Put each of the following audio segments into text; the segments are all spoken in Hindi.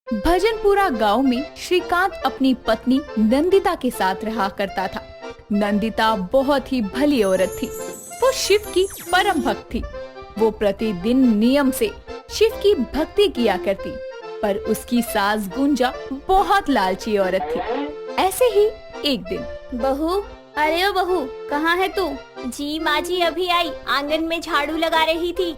भजनपुरा गांव में श्रीकांत अपनी पत्नी नंदिता के साथ रहा करता था। नंदिता बहुत ही भली औरत थी। वो शिव की परम भक्त थी। वो प्रतिदिन नियम से शिव की भक्ति किया करती, पर उसकी सास गुंजा बहुत लालची औरत थी। ऐसे ही एक दिन। बहू, अरे ओ बहू, कहाँ है तू? जी माँ जी, अभी आई। आंगन में झाड़ू लगा रही थी।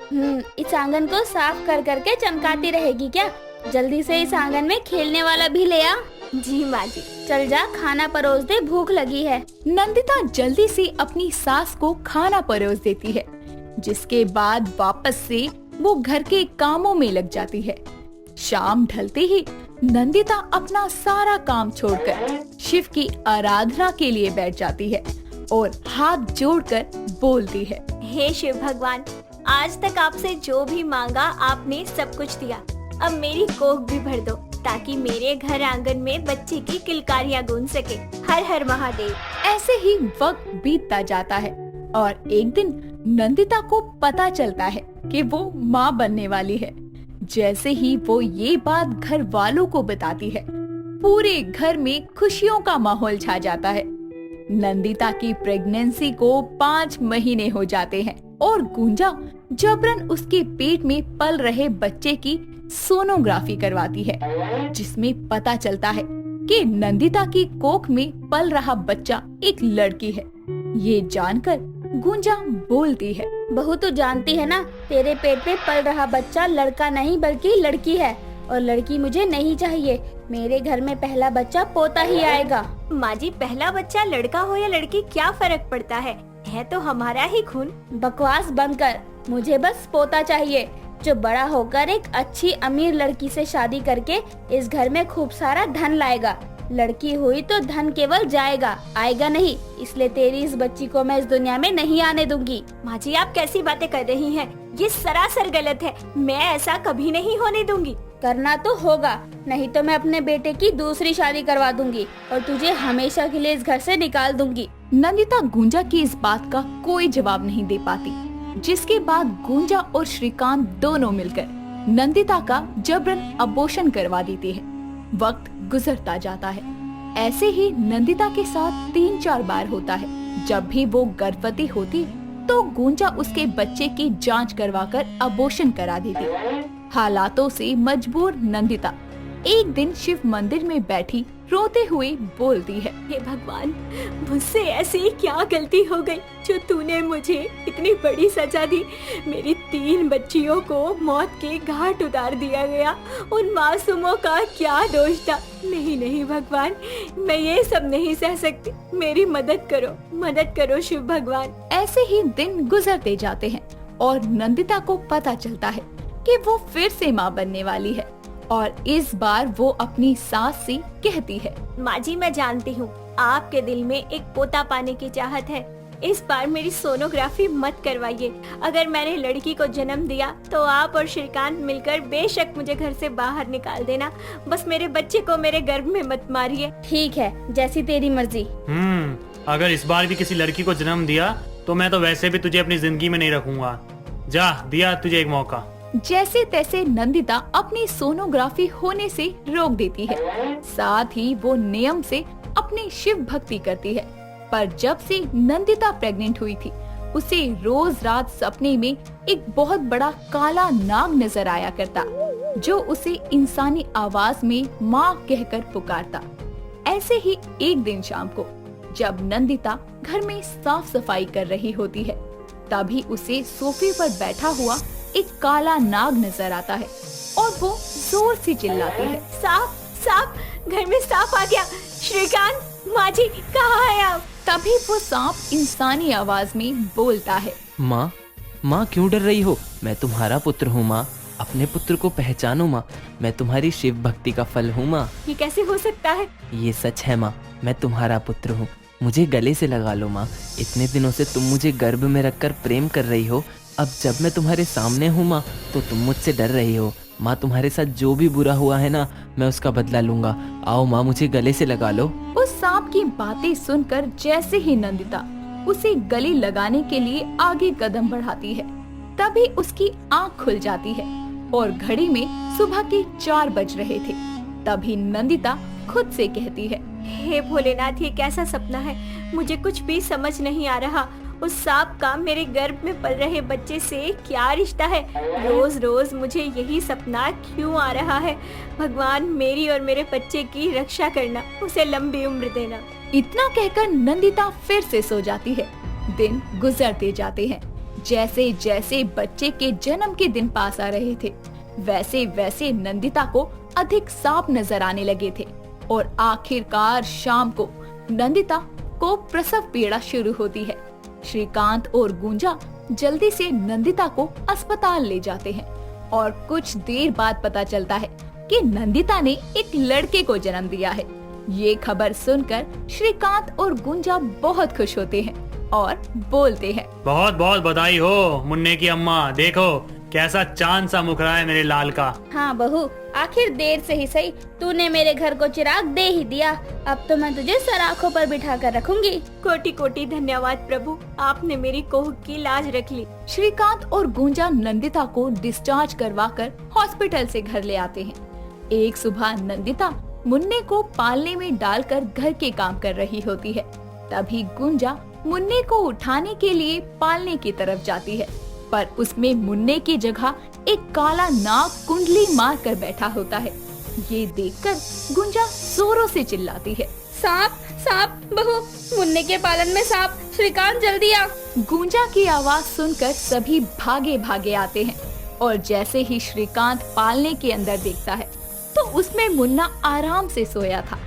इस आंगन को साफ कर करके चमकाती रहेगी क्या? जल्दी से इस आंगन में खेलने वाला भी ले आ। जी माँ जी। चल जा, खाना परोस दे, भूख लगी है। नंदिता जल्दी से अपनी सास को खाना परोस देती है, जिसके बाद वापस से वो घर के कामों में लग जाती है। शाम ढलते ही नंदिता अपना सारा काम छोड़कर शिव की आराधना के लिए बैठ जाती है और हाथ जोड़कर बोलती है, हे शिव भगवान, आज तक आपसे जो भी मांगा आपने सब कुछ दिया। अब मेरी कोख भी भर दो, ताकि मेरे घर आंगन में बच्चे की किलकारियाँ गूंज सके। हर हर महादेव। ऐसे ही वक्त बीतता जाता है और एक दिन नंदिता को पता चलता है कि वो माँ बनने वाली है। जैसे ही वो ये बात घर वालों को बताती है, पूरे घर में खुशियों का माहौल छा जाता है। नंदिता की प्रेगनेंसी को 5 महीने हो जाते हैं और गुंजा जबरन उसके पेट में पल रहे बच्चे की सोनोग्राफी करवाती है, जिसमें पता चलता है कि नंदिता की कोख में पल रहा बच्चा एक लड़की है। ये जानकर गुंजा बोलती है, बहू, तू जानती है ना, तेरे पेट में पल रहा बच्चा लड़का नहीं बल्कि लड़की है, और लड़की मुझे नहीं चाहिए। मेरे घर में पहला बच्चा पोता ही आएगा। माँ जी, पहला बच्चा लड़का हो या लड़की क्या फर्क पड़ता है तो हमारा ही खून। बकवास बंद कर, मुझे बस पोता चाहिए, जो बड़ा होकर एक अच्छी अमीर लड़की से शादी करके इस घर में खूब सारा धन लाएगा। लड़की हुई तो धन केवल जाएगा, आएगा नहीं। इसलिए तेरी इस बच्ची को मैं इस दुनिया में नहीं आने दूंगी। माँ जी, आप कैसी बातें कर रही हैं? ये सरासर गलत है। मैं ऐसा कभी नहीं होने दूंगी। करना तो होगा, नहीं तो मैं अपने बेटे की दूसरी शादी करवा दूंगी और तुझे हमेशा के लिए इस घर से निकाल दूंगी। नंदिता गुंजा की इस बात का कोई जवाब नहीं दे पाती, जिसके बाद गुंजा और श्रीकांत दोनों मिलकर नंदिता का जबरन अबॉर्शन करवा देते हैं। वक्त गुजरता जाता है। ऐसे ही नंदिता के साथ 3-4 बार होता है। जब भी वो गर्भवती होती तो गुंजा उसके बच्चे की जांच करवाकर अबॉर्शन करा देती। हालातों से मजबूर नंदिता एक दिन शिव मंदिर में बैठी रोते हुए बोलती है, हे भगवान, मुझसे ऐसी क्या गलती हो गई जो तूने मुझे इतनी बड़ी सजा दी। मेरी 3 बच्चियों को मौत के घाट उतार दिया गया। उन मासूमों का क्या दोष था? नहीं भगवान, मैं ये सब नहीं सह सकती। मेरी मदद करो शिव भगवान। ऐसे ही दिन गुजरते जाते हैं और नंदिता को पता चलता है कि वो फिर से माँ बनने वाली है, और इस बार वो अपनी सास से कहती है, माँ जी, मैं जानती हूँ आपके दिल में एक पोता पाने की चाहत है। इस बार मेरी सोनोग्राफी मत करवाइए। अगर मैंने लड़की को जन्म दिया तो आप और श्रीकांत मिलकर बेशक मुझे घर से बाहर निकाल देना। बस मेरे बच्चे को मेरे गर्भ में मत मारिए। ठीक है, जैसी तेरी मर्जी। अगर इस बार भी किसी लड़की को जन्म दिया तो मैं तो वैसे भी तुझे अपनी जिंदगी में नहीं रखूंगा। जा, दिया तुझे एक मौका। जैसे तैसे नंदिता अपनी सोनोग्राफी होने से रोक देती है। साथ ही वो नियम से अपनी शिव भक्ति करती है। पर जब से नंदिता प्रेग्नेंट हुई थी, उसे रोज रात सपने में एक बहुत बड़ा काला नाग नजर आया करता, जो उसे इंसानी आवाज में माँ कहकर पुकारता। ऐसे ही एक दिन शाम को जब नंदिता घर में साफ सफाई कर रही होती है, तभी उसे सोफे पर बैठा हुआ एक काला नाग नजर आता है और वो जोर से चिल्लाती है, सांप, घर में सांप आ गया। श्रीकांत, माँ जी, कहाँ है आप? तभी वो सांप इंसानी आवाज में बोलता है, माँ क्यों डर रही हो? मैं तुम्हारा पुत्र हूँ माँ, अपने पुत्र को पहचानो माँ। मैं तुम्हारी शिव भक्ति का फल हूँ माँ। ये कैसे हो सकता है? ये सच है माँ, मैं तुम्हारा पुत्र हूँ। मुझे गले से लगा लो माँ। इतने दिनों से तुम मुझे गर्भ में रखकर प्रेम कर रही हो, अब जब मैं तुम्हारे सामने हूँ माँ तो तुम मुझसे डर रही हो। माँ, तुम्हारे साथ जो भी बुरा हुआ है ना, मैं उसका बदला लूंगा। आओ माँ, मुझे गले से लगा लो। उस सांप की बातें सुनकर जैसे ही नंदिता उसे गले लगाने के लिए आगे कदम बढ़ाती है, तभी उसकी आंख खुल जाती है और घड़ी में सुबह के 4 बज रहे थे। तभी नंदिता खुद से कहती है, हे भोलेनाथ, ये कैसा सपना है? मुझे कुछ भी समझ नहीं आ रहा। उस सांप का मेरे गर्भ में पल रहे बच्चे से क्या रिश्ता है? रोज रोज मुझे यही सपना क्यों आ रहा है? भगवान, मेरी और मेरे बच्चे की रक्षा करना, उसे लंबी उम्र देना। इतना कहकर नंदिता फिर से सो जाती है। दिन गुजरते जाते हैं। जैसे जैसे बच्चे के जन्म के दिन पास आ रहे थे, वैसे वैसे नंदिता को अधिक सांप नजर आने लगे थे और आखिरकार शाम को नंदिता को प्रसव पीड़ा शुरू होती है। श्रीकांत और गुंजा जल्दी से नंदिता को अस्पताल ले जाते हैं और कुछ देर बाद पता चलता है कि नंदिता ने एक लड़के को जन्म दिया है। ये खबर सुनकर श्रीकांत और गुंजा बहुत खुश होते हैं और बोलते हैं, बहुत बहुत बधाई हो मुन्ने की अम्मा। देखो कैसा चांद सा मुख रहा है मेरे लाल का। हाँ बहू, आखिर देर से ही सही तूने मेरे घर को चिराग दे ही दिया। अब तो मैं तुझे सराखों पर बिठा कर रखूंगी। कोटि कोटि धन्यवाद प्रभु, आपने मेरी कोह की लाज रख ली। श्रीकांत और गुंजा नंदिता को डिस्चार्ज करवाकर हॉस्पिटल से घर ले आते हैं। एक सुबह नंदिता मुन्ने को पालने में डालकर घर के काम कर रही होती है। तभी गुंजा मुन्ने को उठाने के लिए पालने की तरफ जाती है, पर उसमें मुन्ने की जगह एक काला नाग कुंडली मार कर बैठा होता है। ये देखकर गुंजा जोरों से चिल्लाती है, सांप सांप, बहू मुन्ने के पालन में सांप, श्रीकांत जल्दी आ। गुंजा की आवाज सुनकर सभी भागे भागे आते हैं और जैसे ही श्रीकांत पालने के अंदर देखता है तो उसमें मुन्ना आराम से सोया था।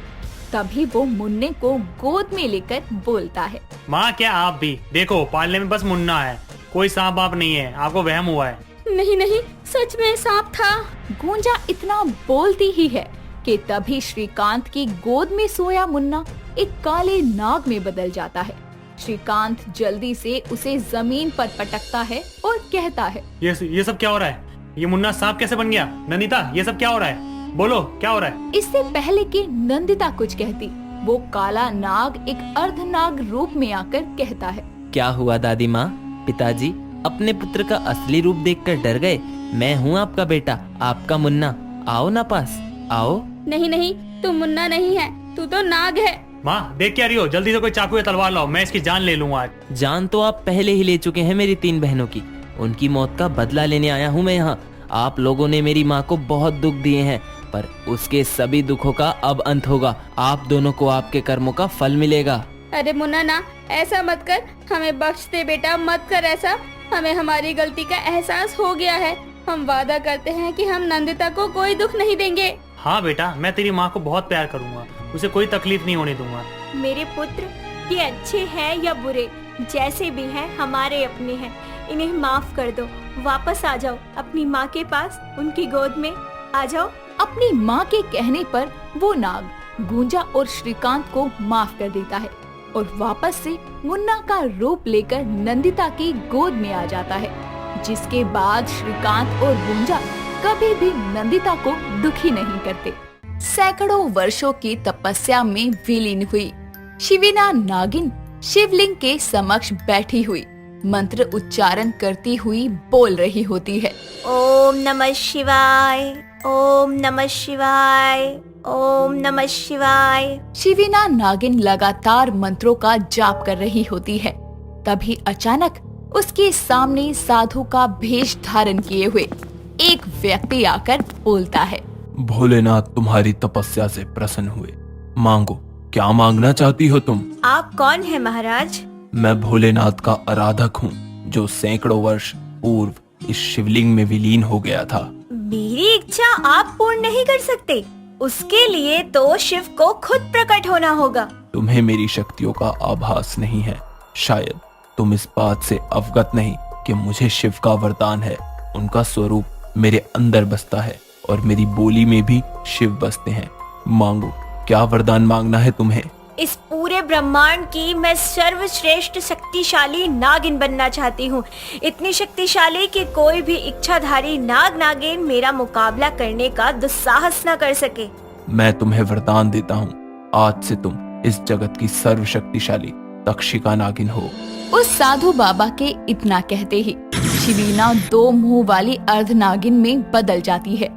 तभी वो मुन्ने को गोद में लेकर बोलता है, माँ क्या आप भी देखो, पालने में बस मुन्ना है, कोई सांप बाप नहीं है, आपको वहम हुआ है। नहीं नहीं, सच में सांप था। गुंजा इतना बोलती ही है कि तभी श्रीकांत की गोद में सोया मुन्ना एक काले नाग में बदल जाता है। श्रीकांत जल्दी से उसे जमीन पर पटकता है और कहता है, ये सब क्या हो रहा है? ये मुन्ना सांप कैसे बन गया? नंदिता, ये सब क्या हो रहा है? बोलो क्या हो रहा है? इससे पहले कि नंदिता कुछ कहती, वो काला नाग एक अर्धनाग रूप में आकर कहता है, क्या हुआ दादी माँ? पिताजी अपने पुत्र का असली रूप देखकर डर गए? मैं हूँ आपका बेटा, आपका मुन्ना। आओ ना पास, आओ। नहीं नहीं, तू मुन्ना नहीं है, तू तो नाग है। माँ देख क्या रही हो? जल्दी से कोई चाकू या तलवार लाओ, मैं इसकी जान ले लूंगा आज। जान तो आप पहले ही ले चुके हैं मेरी 3 बहनों की। उनकी मौत का बदला लेने आया हूँ मैं यहाँ। आप लोगों ने मेरी माँ को बहुत दुख दिए हैं, पर उसके सभी दुखों का अब अंत होगा। आप दोनों को आपके कर्मों का फल मिलेगा। अरे मुन्ना ना, ऐसा मत कर, हमें बख्श दे बेटा, मत कर ऐसा। हमें हमारी गलती का एहसास हो गया है। हम वादा करते हैं कि हम नंदिता को कोई दुख नहीं देंगे। हाँ बेटा, मैं तेरी माँ को बहुत प्यार करूंगा, उसे कोई तकलीफ नहीं होने दूंगा। मेरे पुत्र, ये अच्छे हैं या बुरे, जैसे भी हैं हमारे अपने हैं। इन्हें माफ कर दो, वापस आ जाओ अपनी माँ के पास, उनकी गोद में आ जाओ। अपनी माँ के कहने पर वो नाग गुंजा और श्रीकांत को माफ कर देता है और वापस से मुन्ना का रूप लेकर नंदिता की गोद में आ जाता है, जिसके बाद श्रीकांत और गुंजा कभी भी नंदिता को दुखी नहीं करते। सैकड़ों वर्षों की तपस्या में विलीन हुई शिविना नागिन शिवलिंग के समक्ष बैठी हुई मंत्र उच्चारण करती हुई बोल रही होती है, ओम नमः शिवाय, ओम नमः शिवाय, ओम नमः शिवाय। शिविना नागिन लगातार मंत्रों का जाप कर रही होती है। तभी अचानक उसके सामने साधु का भेष धारण किए हुए एक व्यक्ति आकर बोलता है, भोलेनाथ तुम्हारी तपस्या से प्रसन्न हुए, मांगो, क्या मांगना चाहती हो तुम? आप कौन है महाराज? मैं भोलेनाथ का आराधक हूँ, जो सैकड़ों वर्ष पूर्व इस शिवलिंग में विलीन हो गया था। मेरी इच्छा आप पूर्ण नहीं कर सकते, उसके लिए तो शिव को खुद प्रकट होना होगा। तुम्हें मेरी शक्तियों का आभास नहीं है, शायद तुम इस बात से अवगत नहीं कि मुझे शिव का वरदान है। उनका स्वरूप मेरे अंदर बसता है और मेरी बोली में भी शिव बसते हैं। मांगो, क्या वरदान मांगना है तुम्हें? इस पूरे ब्रह्मांड की मैं सर्वश्रेष्ठ शक्तिशाली नागिन बनना चाहती हूँ, इतनी शक्तिशाली कि कोई भी इच्छाधारी नाग नागिन मेरा मुकाबला करने का दुस्साहस न कर सके। मैं तुम्हें वरदान देता हूँ, आज से तुम इस जगत की सर्वशक्तिशाली तक्षिका नागिन हो। उस साधु बाबा के इतना कहते ही शिवीना 2 मुंह वाली अर्धनागिन में बदल जाती है।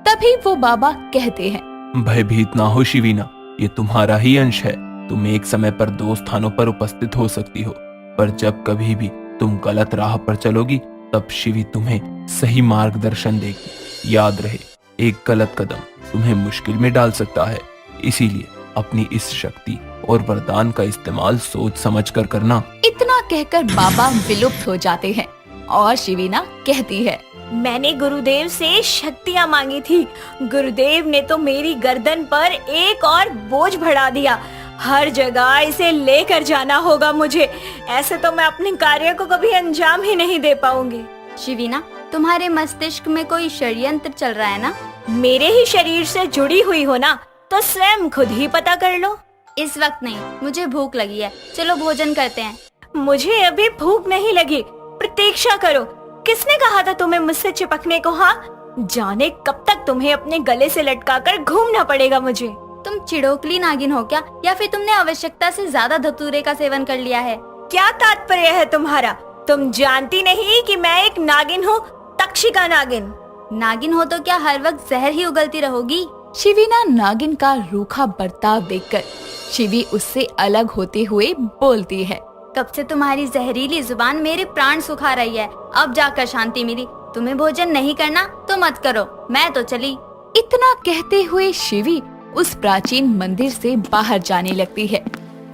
तभी वो बाबा कहते हैं, भयभीत ना हो शिवीना, ये तुम्हारा ही अंश है। तुम एक समय पर 2 स्थानों पर उपस्थित हो सकती हो, पर जब कभी भी तुम गलत राह पर चलोगी तब शिवी तुम्हें सही मार्गदर्शन देगी। याद रहे, एक गलत कदम तुम्हें मुश्किल में डाल सकता है, इसीलिए अपनी इस शक्ति और वरदान का इस्तेमाल सोच समझ कर करना। इतना कहकर बाबा विलुप्त हो जाते हैं और शिवीना कहती है, मैंने गुरुदेव से शक्तियाँ मांगी थी। गुरुदेव ने तो मेरी गर्दन पर एक और बोझ बढ़ा दिया। हर जगह इसे लेकर जाना होगा मुझे, ऐसे तो मैं अपने कार्य को कभी अंजाम ही नहीं दे पाऊंगी। शिवीना, तुम्हारे मस्तिष्क में कोई षड्यंत्र चल रहा है ना? मेरे ही शरीर से जुड़ी हुई हो ना, तो स्वयं खुद ही पता कर लो। इस वक्त नहीं, मुझे भूख लगी है, चलो भोजन करते हैं। मुझे अभी भूख नहीं लगी, प्रतीक्षा करो। किसने कहा था तुम्हें मुझसे चिपकने को? हाँ, जाने कब तक तुम्हें अपने गले से लटकाकर घूमना पड़ेगा मुझे। तुम चिड़ोकली नागिन हो क्या, या फिर तुमने आवश्यकता से ज्यादा धतूरे का सेवन कर लिया है? क्या तात्पर्य है तुम्हारा? तुम जानती नहीं कि मैं एक नागिन हूँ, तक्षिका नागिन। नागिन हो तो क्या हर वक्त जहर ही उगलती रहोगी? शिवीना नागिन का रूखा बर्ताव देखकर शिवी उससे अलग होते हुए बोलती है, कब से तुम्हारी जहरीली जुबान मेरे प्राण सुखा रही है, अब जाकर शांति मिली। तुम्हें भोजन नहीं करना तो मत करो, मैं तो चली। इतना कहते हुए शिवी उस प्राचीन मंदिर से बाहर जाने लगती है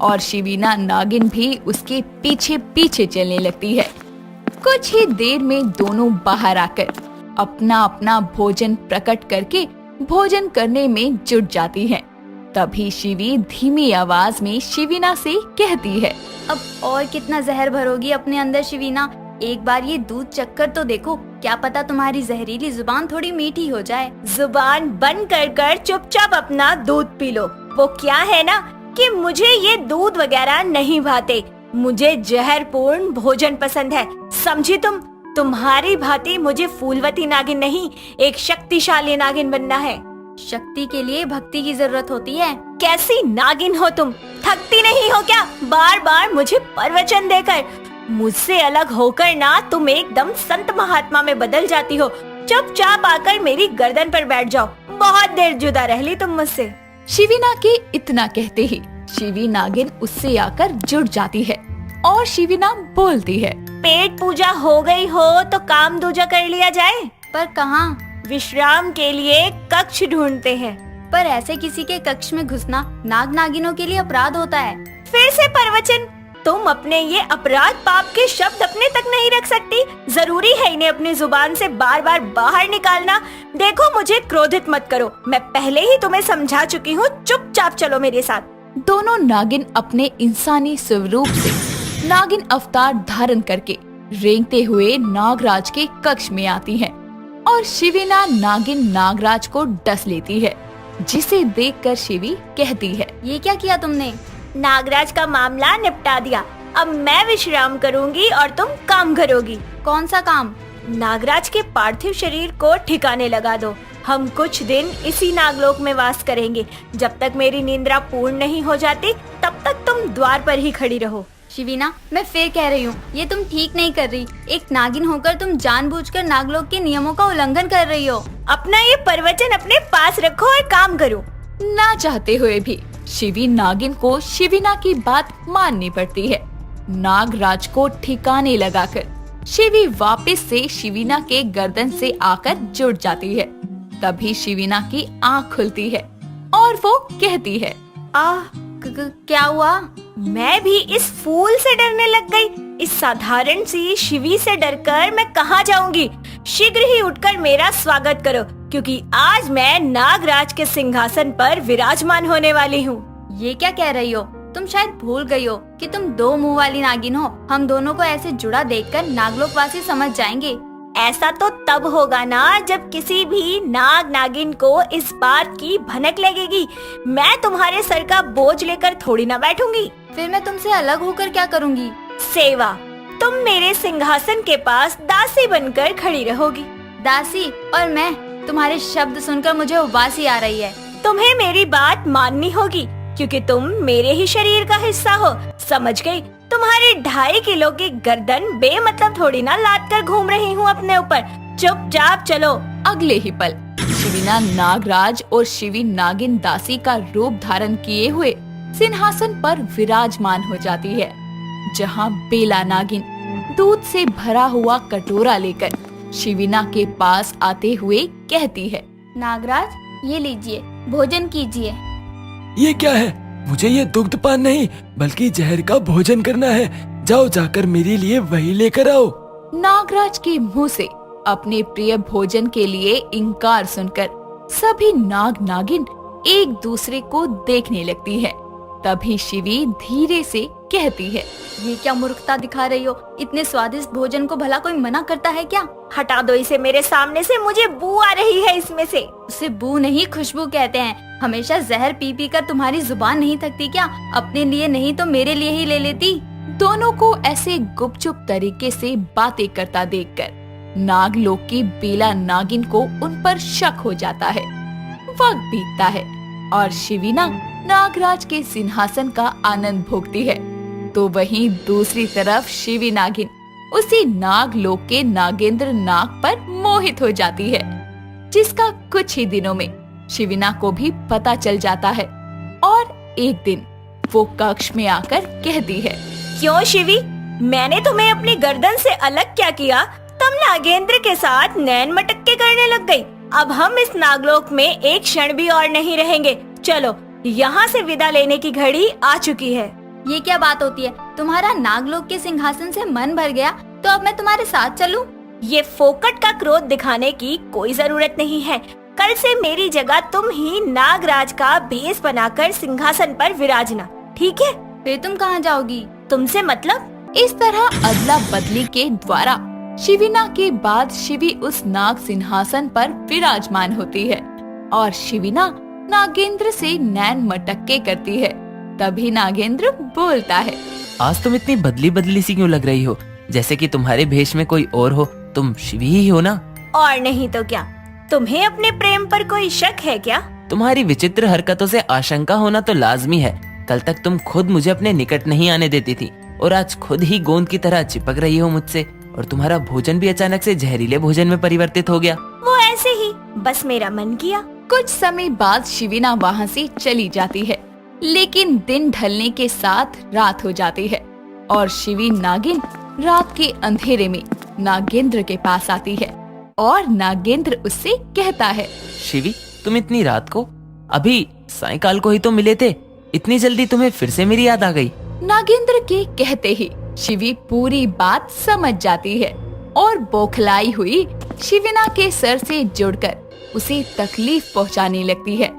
और शिवीना नागिन भी उसके पीछे पीछे चलने लगती है। कुछ ही देर में दोनों बाहर आकर अपना अपना भोजन प्रकट करके भोजन करने में जुट जाती हैं। तभी शिवी धीमी आवाज में शिवीना से कहती है, अब और कितना जहर भरोगी अपने अंदर शिवीना? एक बार ये दूध चक्कर तो देखो, क्या पता तुम्हारी जहरीली जुबान थोड़ी मीठी हो जाए। जुबान बंद कर कर चुपचाप अपना दूध पी लो। वो क्या है ना कि मुझे ये दूध वगैरह नहीं भाते, मुझे जहरपूर्ण भोजन पसंद है, समझी तुम? तुम्हारी भांति मुझे फूलवती नागिन नहीं, एक शक्तिशाली नागिन बनना है। शक्ति के लिए भक्ति की जरूरत होती है। कैसी नागिन हो तुम? थकती नहीं हो क्या बार बार मुझे प्रवचन देकर? मुझसे अलग होकर ना तुम एकदम संत महात्मा में बदल जाती हो। चुपचाप आकर मेरी गर्दन पर बैठ जाओ, बहुत देर जुदा रह ली तुम मुझसे। शिवीना के इतना कहते ही शिवी नागिन उससे आकर जुड़ जाती है और शिवीना बोलती है, पेट पूजा हो गई हो तो काम दूजा कर लिया जाए। पर कहाँ? विश्राम के लिए कक्ष ढूंढते हैं। पर ऐसे किसी के कक्ष में घुसना नाग नागिनों के लिए अपराध होता है। फिर से प्रवचन? तुम अपने ये अपराध पाप के शब्द अपने तक नहीं रख सकती? जरूरी है इन्हें अपनी जुबान से बार बार बाहर निकालना? देखो, मुझे क्रोधित मत करो, मैं पहले ही तुम्हें समझा चुकी हूँ। चुपचाप चलो मेरे साथ। दोनों नागिन अपने इंसानी स्वरूप से नागिन अवतार धारण करके रेंगते हुए नागराज के कक्ष में आती हैं और शिवीना नागिन नागराज को डस लेती है, जिसे देखकर शिवी कहती है, ये क्या किया तुमने? नागराज का मामला निपटा दिया, अब मैं विश्राम करूंगी और तुम काम करोगी। कौन सा काम? नागराज के पार्थिव शरीर को ठिकाने लगा दो। हम कुछ दिन इसी नागलोक में वास करेंगे। जब तक मेरी निंद्रा पूर्ण नहीं हो जाती तब तक तुम द्वार पर ही खड़ी रहो। शिवीना, मैं फिर कह रही हूँ, ये तुम ठीक नहीं कर रही। एक नागिन होकर तुम जानबूझकर नागलोक के नियमों का उल्लंघन कर रही हो। अपना ये प्रवचन अपने पास रखो और काम करो। ना चाहते हुए भी शिवी नागिन को शिवीना की बात माननी पड़ती है। नागराज को ठिकाने लगाकर शिवी वापस से शिवीना के गर्दन से आकर जुड़ जाती है। तभी शिवीना की आँख खुलती है और वो कहती है, क्या हुआ? मैं भी इस फूल से डरने लग गई। इस साधारण सी शिवी से डरकर मैं कहाँ जाऊंगी? शीघ्र ही उठकर मेरा स्वागत करो, क्योंकि आज मैं नागराज के सिंहासन पर विराजमान होने वाली हूँ। ये क्या कह रही हो? तुम शायद भूल गई हो कि तुम 2 मुंह वाली नागिन हो। हम दोनों को ऐसे जुड़ा देखकर नागलोकवासी समझ जाएंगे। ऐसा तो तब होगा ना जब किसी भी नाग नागिन को इस बात की भनक लगेगी। मैं तुम्हारे सर का बोझ लेकर थोड़ी ना बैठूंगी। फिर मैं तुमसे अलग होकर क्या करूंगी? सेवा। तुम मेरे सिंहासन के पास दासी बनकर खड़ी रहोगी। दासी? और मैं? तुम्हारे शब्द सुनकर मुझे उबासी आ रही है। तुम्हें मेरी बात माननी होगी, क्योंकि तुम मेरे ही शरीर का हिस्सा हो। समझ गई? तुम्हारी 2.5 किलो की गर्दन बेमतलब थोड़ी ना लाद कर घूम रही हूँ अपने ऊपर। चुपचाप चलो। अगले ही पल शिवीना नागराज और शिवी नागिन दासी का रूप धारण किए हुए सिंहासन पर विराजमान हो जाती है, जहां बेला नागिन दूध से भरा हुआ कटोरा लेकर शिवीना के पास आते हुए कहती है, नागराज ये लीजिए, भोजन कीजिए। ये क्या है? मुझे ये दुग्धपान नहीं बल्कि जहर का भोजन करना है। जाओ जाकर मेरे लिए वही लेकर आओ। नागराज के मुंह से अपने प्रिय भोजन के लिए इनकार सुनकर सभी नाग नागिन एक दूसरे को देखने लगती है। तभी शिवी धीरे से कहती है, ये क्या मूर्खता दिखा रही हो? इतने स्वादिष्ट भोजन को भला कोई मना करता है क्या? हटा दो इसे मेरे सामने से, मुझे बू आ रही है इसमें से। उसे बू नहीं खुशबू कहते हैं। हमेशा जहर पी पी कर तुम्हारी जुबान नहीं थकती क्या? अपने लिए नहीं तो मेरे लिए ही ले लेती। दोनों को ऐसे गुपचुप तरीके से बातें करता देखकर नागलोक की बेला नागिन को उन पर शक हो जाता है। वक्त बीतता है और शिवीना नागराज के सिंहासन का आनंद भोगती है, तो वहीं दूसरी तरफ शिवी नागिन उसी नागलोक के नागेंद्र नाग पर मोहित हो जाती है, जिसका कुछ ही दिनों में शिवीना को भी पता चल जाता है। और एक दिन वो कक्ष में आकर कहती है, क्यों शिवी, मैंने तुम्हें अपनी गर्दन से अलग क्या किया? तुम नागेंद्र के साथ नैन मटक्के करने लग गई। अब हम इस नागलोक में एक क्षण भी और नहीं रहेंगे। चलो, यहाँ से विदा लेने की घड़ी आ चुकी है। ये क्या बात होती है? तुम्हारा नागलोक के सिंहासन से मन भर गया तो अब मैं तुम्हारे साथ चलूं? ये फोकट का क्रोध दिखाने की कोई जरूरत नहीं है। कल से मेरी जगह तुम ही नागराज का भेष बनाकर सिंहासन पर विराजना, ठीक है? फिर तुम कहाँ जाओगी? तुमसे मतलब? इस तरह अदला बदली के द्वारा शिवीना के बाद शिवी उस नाग सिंहासन पर विराजमान होती है और शिवीना नागेंद्र से नैन मटक्के करती है। तभी नागेंद्र बोलता है, आज तुम इतनी बदली बदली सी क्यों लग रही हो? जैसे कि तुम्हारे भेष में कोई और हो। तुम शिवी ही हो ना? और नहीं तो क्या? तुम्हें अपने प्रेम पर कोई शक है क्या? तुम्हारी विचित्र हरकतों से आशंका होना तो लाजमी है। कल तक तुम खुद मुझे अपने निकट नहीं आने देती थी और आज खुद ही गोंद की तरह चिपक रही हो मुझसे, और तुम्हारा भोजन भी अचानक से जहरीले भोजन में परिवर्तित हो गया। वो ऐसे ही, बस मेरा मन किया। कुछ समय बाद शिवीना वहाँ से चली जाती है, लेकिन दिन ढलने के साथ रात हो जाती है और शिवी नागिन रात के अंधेरे में नागेंद्र के पास आती है और नागेंद्र उससे कहता है, शिवी, तुम इतनी रात को? अभी सायंकाल को ही तो मिले थे, इतनी जल्दी तुम्हें फिर से मेरी याद आ गई? नागेंद्र के कहते ही शिवी पूरी बात समझ जाती है और बौखलाई हुई शिवीना के सर से जुड़कर उसे तकलीफ पहुंचाने लगती है,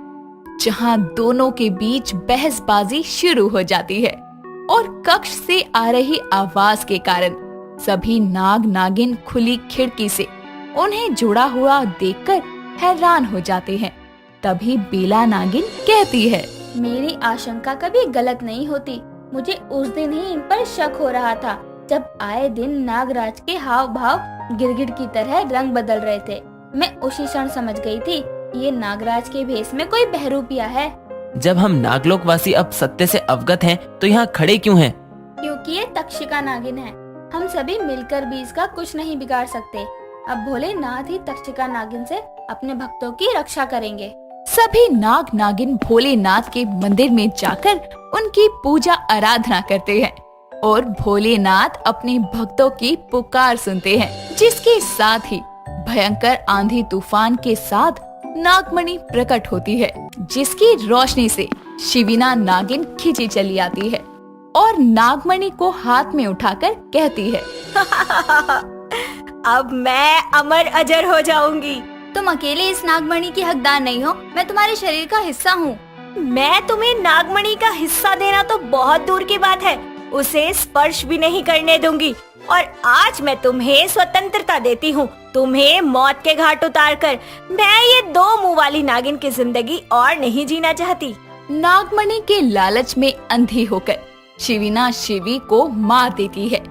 जहां दोनों के बीच बहसबाजी शुरू हो जाती है और कक्ष से आ रही आवाज के कारण सभी नाग नागिन खुली खिड़की से उन्हें जुड़ा हुआ देखकर हैरान हो जाते हैं। तभी बेला नागिन कहती है, मेरी आशंका कभी गलत नहीं होती। मुझे उस दिन ही इन पर शक हो रहा था, जब आए दिन नागराज के हाव भाव गिरगिट की तरह रंग बदल रहे थे। मैं उसी क्षण समझ गई थी ये नागराज के भेष में कोई बहरूपिया है। जब हम नागलोकवासी अब सत्य से अवगत हैं, तो यहाँ खड़े क्यों हैं? क्योंकि ये तक्षिका नागिन है। हम सभी मिलकर भी इसका कुछ नहीं बिगाड़ सकते। अब भोलेनाथ ही तक्षिका नागिन से अपने भक्तों की रक्षा करेंगे। सभी नाग नागिन भोलेनाथ के मंदिर में जाकर उनकी पूजा आराधना करते हैं और भोलेनाथ अपने भक्तों की पुकार सुनते हैं, जिसके साथ ही भयंकर आंधी तूफान के साथ नागमणि प्रकट होती है, जिसकी रोशनी से शिवीना नागिन खींची चली आती है और नागमणि को हाथ में उठाकर कहती है, अब मैं अमर अजर हो जाऊंगी। तुम अकेले इस नागमणि की हकदार नहीं हो, मैं तुम्हारे शरीर का हिस्सा हूँ। मैं तुम्हें नागमणि का हिस्सा देना तो बहुत दूर की बात है, उसे स्पर्श भी नहीं करने दूंगी। और आज मैं तुम्हें स्वतंत्रता देती हूँ, तुम्हें मौत के घाट उतारकर। मैं ये दो मुंह वाली नागिन की जिंदगी और नहीं जीना चाहती। नागमणि के लालच में अंधी होकर शिवीना शिवी को मार देती है,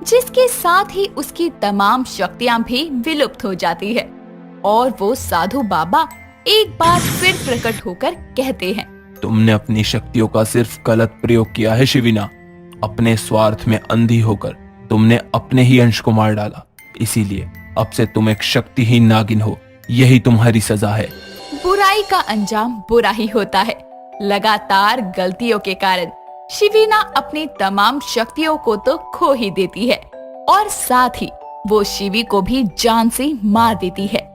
जिसके साथ ही उसकी तमाम शक्तियाँ भी विलुप्त हो जाती है और वो साधु बाबा एक बार फिर प्रकट होकर कहते हैं, तुमने अपनी शक्तियों का सिर्फ गलत प्रयोग किया है शिवीना। अपने स्वार्थ में अंधी होकर तुमने अपने ही अंश को मार डाला। इसीलिए अब से तुम एक शक्तिहीन नागिन हो, यही तुम्हारी सजा है। बुराई का अंजाम बुरा ही होता है। लगातार गलतियों के कारण शिवीना अपनी तमाम शक्तियों को तो खो ही देती है और साथ ही वो शिवी को भी जान से मार देती है।